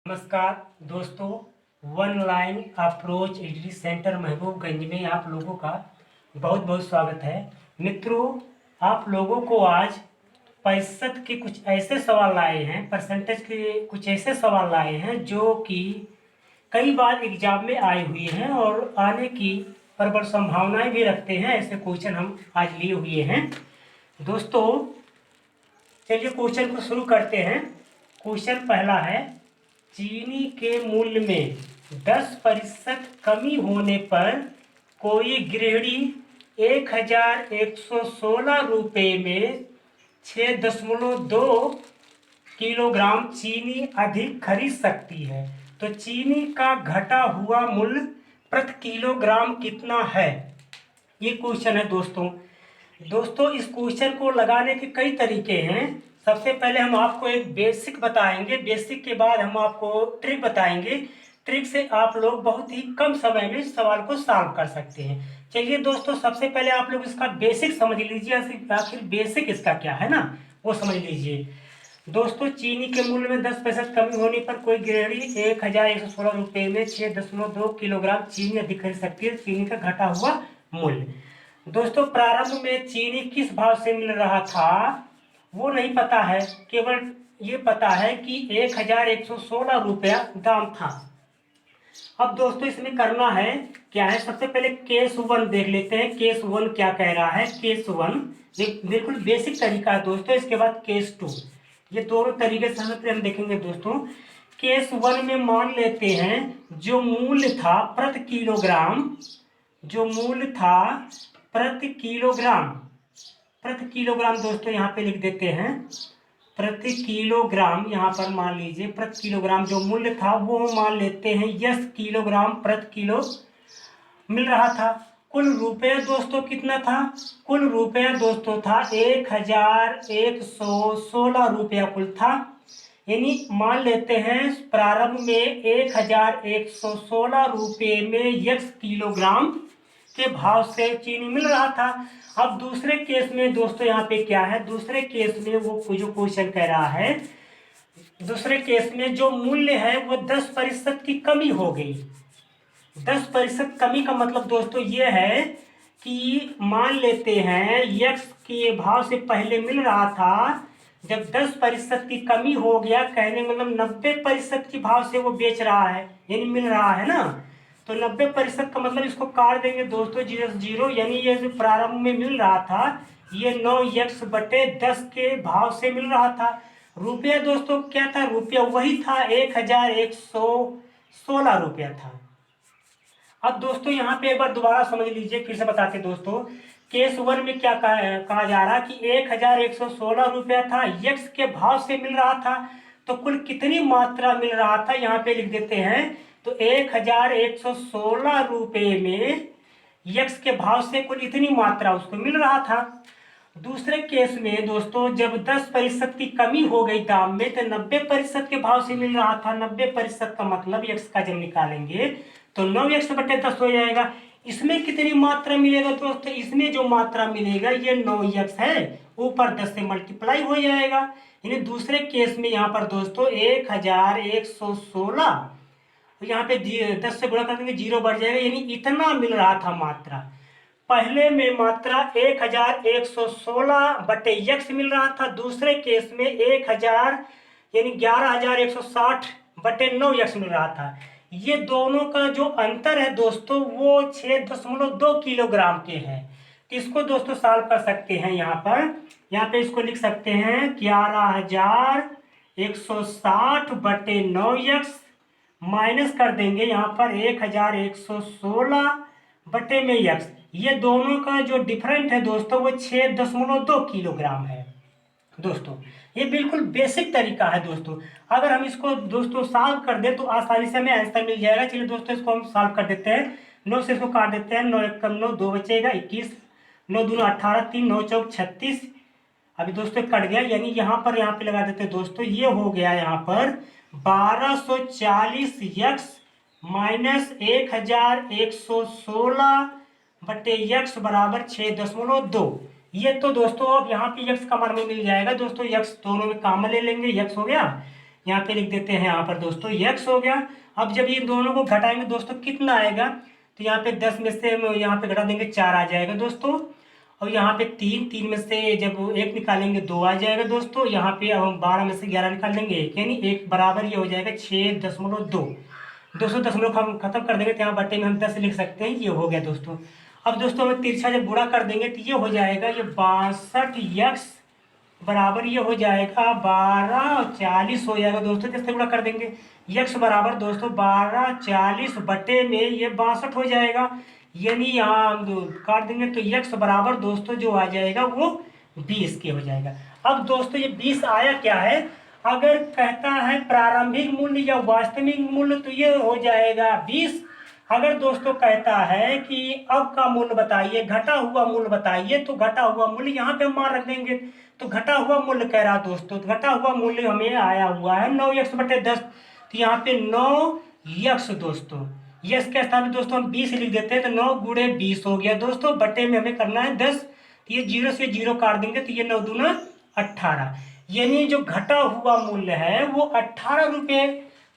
नमस्कार दोस्तों, one line approach editing centre Mahbubganj में आप लोगों का बहुत बहुत स्वागत है। मित्रों, आप लोगों को आज प्रतिशत के कुछ ऐसे सवाल लाए हैं, परसेंटेज के कुछ ऐसे सवाल लाए हैं जो कि कई बार एग्जाम में आए हुए हैं और आने की प्रबल संभावनाएं भी रखते हैं। ऐसे क्वेश्चन हम आज लिए हुए हैं। दोस्तों, चलिए क्वेश्चन को शुरू करते हैं। क्वेश्चन पहला है, चीनी के मूल्य में 10% कमी होने पर कोई गृहिणी 1116 रुपये में 6.2 किलोग्राम चीनी अधिक खरीद सकती है। तो चीनी का घटा हुआ मूल्य प्रति किलोग्राम कितना है? ये क्वेश्चन है दोस्तों। इस क्वेश्चन को लगाने के कई तरीके हैं। सबसे पहले हम आपको एक बेसिक बताएंगे, बेसिक के बाद हम आपको ट्रिक बताएंगे। ट्रिक से आप लोग बहुत ही कम समय में सवाल को सॉल्व कर सकते हैं। चलिए दोस्तों, सबसे पहले आप लोग इसका बेसिक समझ लीजिए। आखिर बेसिक इसका क्या है ना, वो समझ लीजिए। दोस्तों, चीनी के मूल्य में 10% कमी होने पर कोई गृहिणी 1116 रुपये में 6.2 किलोग्राम चीनी अधिक खरीद सकती है। चीनी का घटा हुआ मूल्य। दोस्तों, प्रारंभ में चीनी किस भाव से मिल रहा था वो नहीं पता है, केवल ये पता है कि 1116 रुपया दाम था। अब दोस्तों, इसमें करना है क्या है, सबसे पहले केस 1 देख लेते हैं। केस 1 क्या कह रहा है? केस 1 बिल्कुल बेसिक तरीका है दोस्तों। इसके बाद केस 2, ये दोनों तरीके से सबसे हम देखेंगे दोस्तों। केस 1 में मान लेते हैं जो मूल्य था प्रति किलोग्राम, जो मूल्य था प्रति किलोग्राम दोस्तों यहाँ पे लिख देते हैं प्रति किलोग्राम। यहाँ पर मान लीजिए प्रति किलोग्राम जो मूल्य था वो मान लेते हैं 10 किलोग्राम प्रति किलो मिल रहा था। कुल रुपया दोस्तों कितना था? कुल रुपया दोस्तों था 1116 रुपया कुल था। यानी मान लेते हैं प्रारंभ में 1116 रुपये में 10 किलोग्राम के भाव से चीनी मिल रहा था। अब दूसरे केस में दोस्तों यहाँ पे क्या है, दूसरे केस में वो जो क्वेश्चन कह रहा है, दूसरे केस में जो मूल्य है वो 10% की कमी हो गई। 10% कमी का मतलब दोस्तों ये है कि मान लेते हैं यक्स के भाव से पहले मिल रहा था, जब 10% की कमी हो गया, कहने मतलब 90% के भाव से वो बेच रहा है, यानी मिल रहा है ना। तो 90% का मतलब इसको काट देंगे दोस्तों 0 यानी ये जो प्रारंभ में मिल रहा था ये 9x/10 के भाव से मिल रहा था। रुपया दोस्तों क्या था? रुपया वही था, 1116 रुपया था। अब दोस्तों यहाँ पे एक बार दोबारा समझ लीजिए, फिर से बताते दोस्तों। केस 1 में क्या कहा जा रहा कि 1116 रुपया था, यक्स के भाव से मिल रहा था। तो कुल कितनी मात्रा मिल रहा था यहाँ पे लिख देते हैं। तो 1116 रुपये में यक्स के भाव से कुल इतनी मात्रा उसको मिल रहा था। दूसरे केस में दोस्तों जब 10% की कमी हो गई दाम में तो 90% के भाव से मिल रहा था। 90% का मतलब यक्स का जब निकालेंगे तो 9x/10 हो जाएगा। इसमें कितनी मात्रा मिलेगा दोस्तों? इसमें जो मात्रा मिलेगा ये 9x है, ऊपर 10 से मल्टीप्लाई हो जाएगा। यानी दूसरे केस में यहाँ पर दोस्तों 1116, तो यहाँ पे 10 से गुणा कर देंगे 0 बढ़ जाएगा, यानी इतना मिल रहा था मात्रा। पहले में मात्रा 1116/x मिल रहा था, दूसरे केस में 1000 यानी 11160/9x मिल रहा था। ये दोनों का जो अंतर है दोस्तों वो 6.2 किलोग्राम के हैं। इसको दोस्तों सॉल्व कर सकते हैं। यहाँ पे इसको लिख सकते हैं 11160/9x माइनस कर देंगे यहाँ पर 1116/x। ये दोनों का जो डिफरेंट है दोस्तों वो 6.2 किलोग्राम है। दोस्तों ये बिल्कुल बेसिक तरीका है दोस्तों। अगर हम इसको दोस्तों सॉल्व कर दें तो आसानी से हमें आंसर मिल जाएगा। चलिए दोस्तों इसको हम सॉल्व कर देते हैं। 9 से इसको काट देते हैं, 9 1 कम 9, 2 बचेगा 21, 9 दूना 18, 3 9 चौक 36। अभी दोस्तों कट गया, यानी यहाँ पे लगा देते हैं दोस्तों, ये हो गया यहाँ पर 1240x माइनस 1116/x बराबर 6.2। ये तो दोस्तों अब यहाँ पे x का मान में मिल जाएगा दोस्तों। x दोनों में कॉमन ले लेंगे, x हो गया। यहाँ पे लिख देते हैं यहाँ पर दोस्तों x हो गया। अब जब ये दोनों को घटाएंगे दोस्तों कितना आएगा, तो यहाँ पे 10 में से हम यहाँ पे घटा देंगे 4 आ जाएगा दोस्तों। और यहाँ पे 3 में से जब 1 निकालेंगे 2 आ जाएगा दोस्तों। यहाँ पे अब हम 12 में से 11 निकाल लेंगे 1, यानी 1 बराबर ये हो जाएगा 6.2। दोस्तों दशमलव को हम खत्म कर देंगे तो यहाँ बटे में हम 10 लिख सकते हैं, ये हो गया दोस्तों। अब दोस्तों हमें तिरछा जब गुणा कर देंगे तो ये हो जाएगा ये 62x बराबर ये हो जाएगा 12 और 40 हो जाएगा दोस्तों। जैसे गुणा कर देंगे x बराबर दोस्तों 12 बटे में ये 62 हो जाएगा, यानी यहाँ हम काट देंगे तो x बराबर दोस्तों जो आ जाएगा वो 20 के हो जाएगा। अब दोस्तों ये 20 आया क्या है, अगर कहता है प्रारंभिक मूल्य या वास्तविक मूल्य तो ये हो जाएगा 20। अगर दोस्तों कहता है कि अब का मूल्य बताइए, घटा हुआ मूल्य बताइए, तो घटा हुआ मूल्य यहाँ पे हम मान रख देंगे। तो घटा हुआ मूल्य कह रहा दोस्तों, तो घटा हुआ मूल्य हमें आया हुआ है 9x बटे 10। तो यहाँ पे 9x दोस्तों, यस के स्थान में दोस्तों हम 20 लिख देते हैं, तो 9 गुणे 20 हो गया दोस्तों। बटे में हमें करना है 10, तो ये 0 से 0 काट देंगे तो ये 9 दूना 18, यानी जो घटा हुआ मूल्य है वो 18 रुपये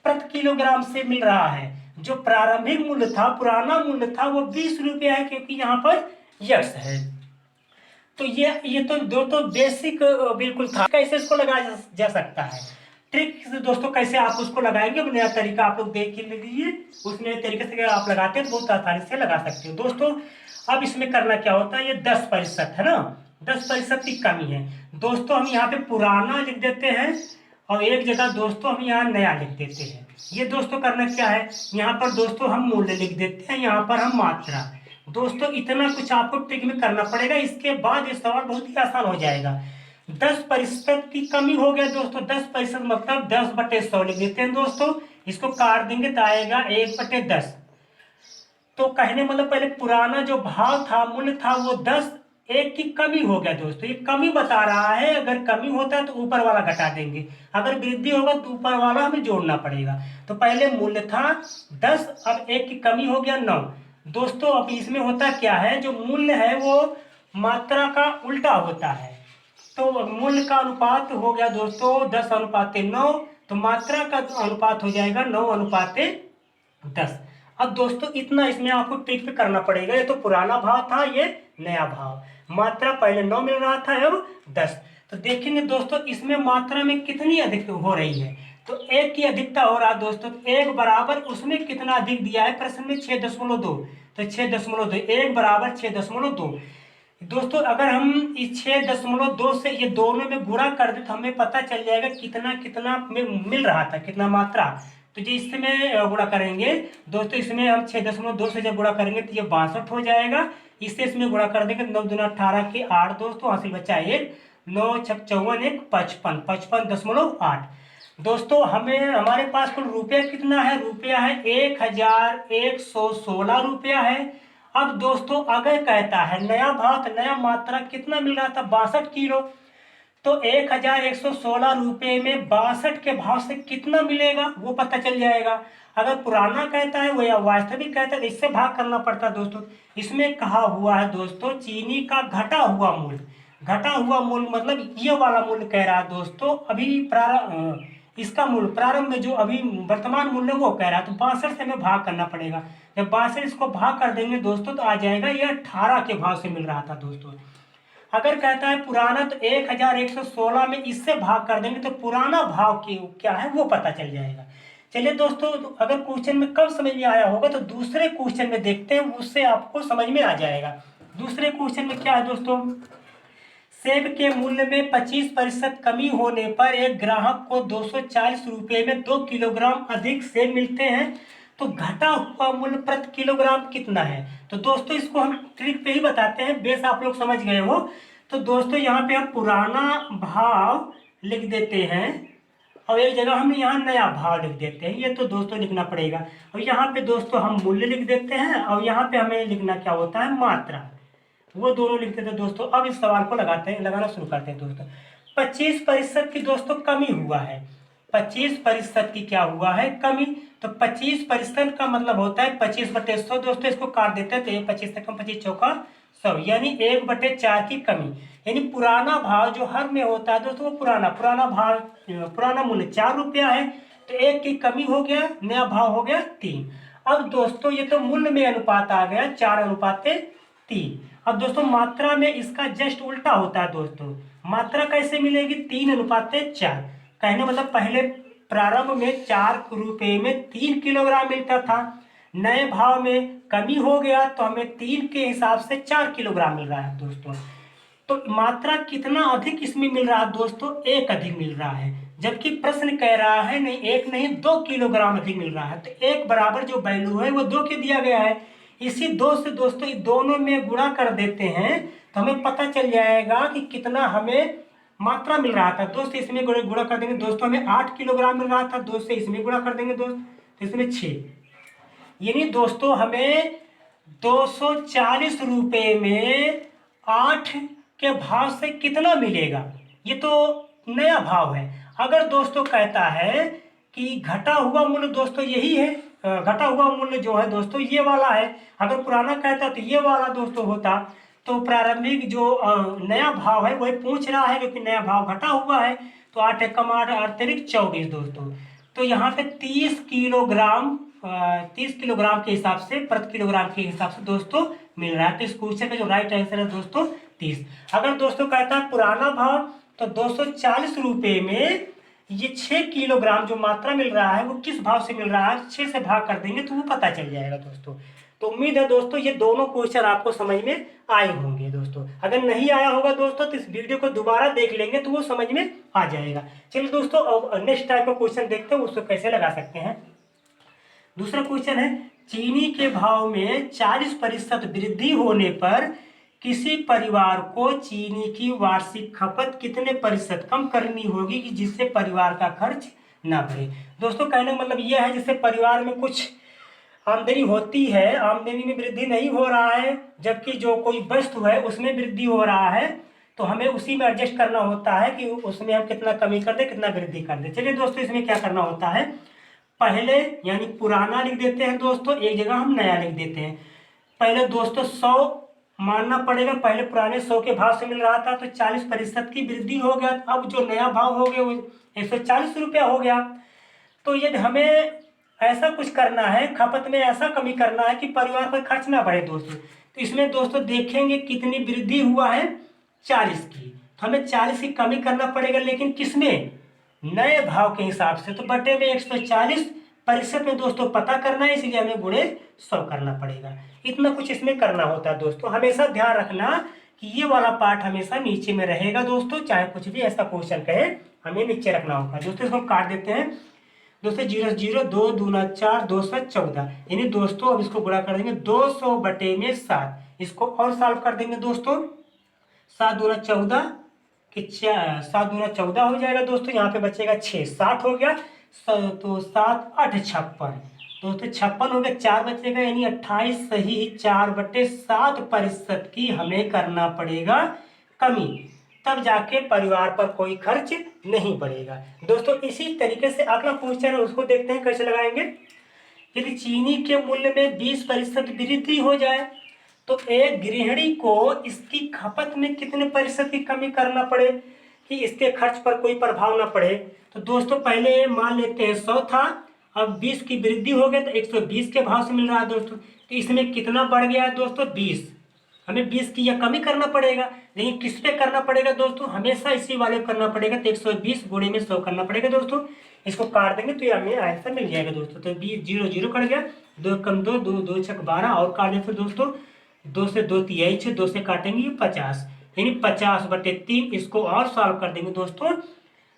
प्रति किलोग्राम से मिल रहा है। जो प्रारंभिक मूल्य था, पुराना मूल्य था, वो 20 रुपये है, क्योंकि यहाँ पर यक्स है। तो ये तो दो तो बेसिक बिल्कुल था, कैसे इसको लगाया जा सकता है। ट्रिक दोस्तों कैसे आप उसको लगाएंगे, नया तरीका आप लोग देख लीजिए, उस नए तरीके से आप लगाते हैं तो बहुत आसानी से लगा सकते हो दोस्तों। अब इसमें करना क्या होता है, ये 10% है ना, 10% की कमी है दोस्तों। हम यहाँ पे पुराना लिख देते हैं और एक जगह दोस्तों हम यहाँ नया लिख देते हैं। ये दोस्तों करना क्या है, यहाँ पर दोस्तों हम मूल्य लिख देते हैं, यहाँ पर हम मात्रा। दोस्तों इतना कुछ आपको ट्रिक में करना पड़ेगा, इसके बाद ये सवाल बहुत ही आसान हो जाएगा। 10% की कमी हो गया दोस्तों, 10% मतलब 10 बटे 100 लिख देते हैं दोस्तों। इसको काट देंगे तो आएगा 1 बटे 10। तो कहने मतलब पहले पुराना जो भाव था, मूल्य था, वो 10, 1 की कमी हो गया दोस्तों। ये कमी बता रहा है, अगर कमी होता है तो ऊपर वाला घटा देंगे, अगर वृद्धि होगा तो ऊपर वाला हमें जोड़ना पड़ेगा। तो पहले मूल्य था 10, अब 1 की कमी हो गया 9 दोस्तों। अब इसमें होता क्या है, जो मूल्य है वो मात्रा का उल्टा होता है। तो मूल्य का अनुपात हो गया दोस्तों 10:9, तो मात्रा का अनुपात हो जाएगा 9:10। अब दोस्तों इतना इसमें आपको ट्रिक पे करना पड़ेगा। ये तो पुराना भाव था, ये नया भाव, मात्रा पहले 9 मिल रहा था, अब 10। तो देखेंगे दोस्तों इसमें मात्रा में कितनी अधिक हो रही है, तो 1 की अधिकता हो रहा है दोस्तों। 1 बराबर उसमें कितना अधिक दिया है प्रश्न में, 6.2, तो 6.2, 1 बराबर 6.2 दोस्तों। अगर हम इस 6.2 से ये दोनों में गुणा कर दे तो हमें पता चल जाएगा कितना कितना मिल रहा था, कितना मात्रा। तो जो इसमें गुणा करेंगे दोस्तों, इसमें हम 6.2 से जब गुणा करेंगे तो ये 62 हो जाएगा। इससे इसमें गुणा कर देंगे 9 दूना 18 के 8 दोस्तों, हासिल बचा 1, 9 छक 54, 1 55, 55.8 दोस्तों। हमें हमारे पास कुल रुपया कितना है, रुपया है 1116 रुपया है। अब दोस्तों अगर कहता है नया भाव, तो नया मात्रा कितना मिल रहा था, 62 किलो। तो 1116 रुपये में 62 के भाव से कितना मिलेगा वो पता चल जाएगा। अगर पुराना कहता है वो या वास्तविक कहता है तो इससे भाग करना पड़ता है दोस्तों। इसमें कहा हुआ है दोस्तों चीनी का घटा हुआ मूल्य, घटा हुआ मूल्य मतलब ये वाला मूल्य कह रहा है दोस्तों। अभी इसका मूल्य प्रारंभ में जो अभी वर्तमान मूल्य वो कह रहा है, तो 62 से हमें भाग करना पड़ेगा। जब 62 इसको भाग कर देंगे दोस्तों तो आ जाएगा ये 18 के भाव से मिल रहा था दोस्तों। अगर कहता है पुराना, तो 1116 में इससे भाग कर देंगे तो पुराना भाव की क्या है वो पता चल जाएगा। चलिए दोस्तों, अगर क्वेश्चन में कब समझ में आया होगा तो दूसरे क्वेश्चन में देखते हैं, उससे आपको समझ में आ जाएगा। दूसरे क्वेश्चन में क्या है दोस्तों, सेब के मूल्य में 25% कमी होने पर एक ग्राहक को 240 रुपये में 2 किलोग्राम अधिक सेब मिलते हैं, तो घटा हुआ मूल्य प्रति किलोग्राम कितना है। तो दोस्तों इसको हम ट्रिक पे ही बताते हैं, बेस आप लोग समझ गए हो। तो दोस्तों यहाँ पे हम पुराना भाव लिख देते हैं और एक जगह हम यहाँ नया भाव लिख देते हैं, ये तो दोस्तों लिखना पड़ेगा। और यहाँ पे दोस्तों हम मूल्य लिख देते हैं और यहाँ पे हमें लिखना क्या होता है, मात्रा, वो दोनों लिखते थे दोस्तों। अब इस सवाल को लगाना शुरू करते हैं दोस्तों। 25% की दोस्तों कमी हुआ है, 25% की क्या हुआ है, कमी। तो 25% का मतलब होता है 25/100 दोस्तों। इसको काट देते हैं तो ये 25 से कम 25 चौका 100, यानी 1/4 की कमी। यानी पुराना भाव जो हर में होता है दोस्तों, वो पुराना भाव, पुराना मूल्य 4 रुपया है, तो 1 की कमी हो गया, नया भाव हो गया 3। अब दोस्तों ये तो मूल्य में अनुपात आ गया 4:3। अब दोस्तों मात्रा में इसका जस्ट उल्टा होता है दोस्तों। मात्रा कैसे मिलेगी? 3:4। कहने मतलब पहले प्रारंभ में 4 रुपये में 3 किलोग्राम मिलता था, नए भाव में कमी हो गया तो हमें 3 के हिसाब से 4 किलोग्राम मिल रहा है दोस्तों। तो मात्रा कितना अधिक इसमें मिल रहा है दोस्तों? 1 अधिक मिल रहा है, जबकि प्रश्न कह रहा है नहीं 1 नहीं 2 किलोग्राम अधिक मिल रहा है। तो 1 बराबर जो वैल्यू है वो 2 के दिया गया है। इसी 2 से दोस्तों इन दोनों में गुणा कर देते हैं तो हमें पता चल जाएगा कि कितना हमें मात्रा मिल रहा था दोस्त। इसमें गुणा कर देंगे दोस्तों, हमें 8 किलोग्राम मिल रहा था, 2 से इसमें गुणा कर देंगे दोस्त तो इसमें 6। यानी दोस्तों हमें 240 रुपये में 8 के भाव से कितना मिलेगा? ये तो नया भाव है। अगर दोस्तों कहता है कि घटा हुआ मूल्य दोस्तों यही है, घटा हुआ मूल्य जो है दोस्तों ये वाला है। अगर पुराना कहता तो ये वाला दोस्तों होता। तो प्रारंभिक जो नया भाव है वही पूछ रहा है, क्योंकि नया भाव घटा हुआ है। तो 8 एकम 8 अतिरिक्त 24 दोस्तों। तो यहाँ पे 30 किलोग्राम 30 किलोग्राम के हिसाब से, प्रति किलोग्राम के हिसाब से दोस्तों मिल रहा है। तो इस क्वेश्चन का जो राइट आंसर है दोस्तों 30। अगर दोस्तों कहता है पुराना भाव, तो 240 रुपये में ये 6 किलोग्राम जो मात्रा मिल रहा है वो किस भाव से मिल रहा है, 6 से भाग कर देंगे तो वो पता चल जाएगा दोस्तों। तो उम्मीद है दोस्तों ये दोनों क्वेश्चन आपको समझ में आए होंगे दोस्तों। अगर नहीं आया होगा दोस्तों तो इस वीडियो को दोबारा देख लेंगे तो वो समझ में आ जाएगा। चलिए दोस्तों अब नेक्स्ट टाइप का क्वेश्चन देखते हैं, उसको कैसे लगा सकते हैं। दूसरा क्वेश्चन है, चीनी के भाव में 40% वृद्धि होने पर किसी परिवार को चीनी की वार्षिक खपत कितने प्रतिशत कम करनी होगी कि जिससे परिवार का खर्च ना बढ़े? दोस्तों कहने का मतलब यह है जैसे परिवार में कुछ आमदनी होती है, आमदनी में वृद्धि नहीं हो रहा है, जबकि जो कोई वस्तु है उसमें वृद्धि हो रहा है, तो हमें उसी में एडजस्ट करना होता है कि उसमें हम कितना कमी कर दें, कितना वृद्धि कर दें। चलिए दोस्तों इसमें क्या करना होता है, पहले यानी पुराना लिख देते हैं दोस्तों, एक जगह हम नया लिख देते हैं। पहले दोस्तों 100 मानना पड़ेगा, पहले पुराने 100 के भाव से मिल रहा था तो 40% की वृद्धि हो गया। अब जो नया भाव हो गया वो 140 रुपया हो गया। तो यदि हमें ऐसा कुछ करना है, खपत में ऐसा कमी करना है कि परिवार पर खर्च ना बढ़े दोस्तों, तो इसमें दोस्तों देखेंगे कितनी वृद्धि हुआ है 40 की, तो हमें 40 की कमी करना पड़ेगा, लेकिन किसमें? नए भाव के हिसाब से। तो बटे में 140% में दोस्तों पता करना है, इसलिए हमें गुणे 100 करना पड़ेगा। इतना कुछ इसमें करना होता है दोस्तों। हमेशा ध्यान रखना कि ये वाला पार्ट हमेशा नीचे में रहेगा दोस्तों, चाहे कुछ भी ऐसा क्वेश्चन कहे हमें नीचे रखना होगा दोस्तों। इसको काट देते हैं दोस्तों, 0 0 2 दूना 4 2 से 14, यानी दोस्तों अब इसको गुणा कर देंगे 200 बटे में 7। इसको और सॉल्व कर देंगे दोस्तों, 7 दूना 14 कि 7 दूना 14 हो जाएगा दोस्तों। यहाँ पे बचेगा 6, 60 हो गया। तो 7 8 56 दोस्तों, 56 हो गया, 4 बचेगा, यानी 28 सही 4/7% की हमें करना पड़ेगा कमी, तब जाके परिवार पर कोई खर्च नहीं बढ़ेगा दोस्तों। इसी तरीके से अगला क्वेश्चन है उसको देखते हैं कैसे लगाएंगे। यदि चीनी के मूल्य में 20% वृद्धि हो जाए तो एक गृहिणी को इसकी खपत में कितने प्रतिशत की कमी करना पड़े कि इसके खर्च पर कोई प्रभाव ना पड़े? तो दोस्तों पहले मान लेते हैं 100 था, अब 20 की वृद्धि हो गई तो 120 के भाव से मिल रहा है दोस्तों। तो इसमें कितना बढ़ गया है दोस्तों? 20। हमें 20 की यह कमी करना पड़ेगा, लेकिन किस पे करना पड़ेगा दोस्तों? हमेशा इसी वाले करना पड़ेगा। तो 120 गुणे में 100 करना पड़ेगा दोस्तों। इसको काट देंगे तो ये हमें आंसर मिल जाएगा दोस्तों। तो 20 0 0 कट गया, 2 कम 2 2 2 छक 12 और काट देते दोस्तों, 2 से 2 तिहाई 6, 2 से काटेंगे 50, यानी 50/3। इसको और सॉल्व कर देंगे दोस्तों,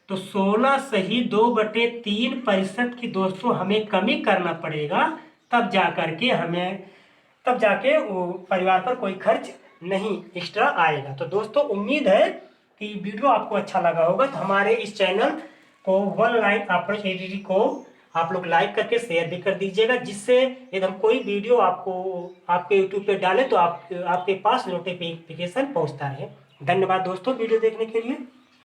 तो 16 सही 2/3% की दोस्तों हमें कमी करना पड़ेगा, तब जाके वो परिवार पर कोई खर्च नहीं एक्स्ट्रा आएगा। तो दोस्तों उम्मीद है कि वीडियो आपको अच्छा लगा होगा। तो हमारे इस चैनल को वन लाइन अप्रोच एडीटी को आप लोग लाइक करके शेयर भी कर दीजिएगा, जिससे यदि हम कोई वीडियो आपके यूट्यूब पे डालें तो आपके पास नोटिफिकेशन पहुंचता रहे। धन्यवाद दोस्तों वीडियो देखने के लिए।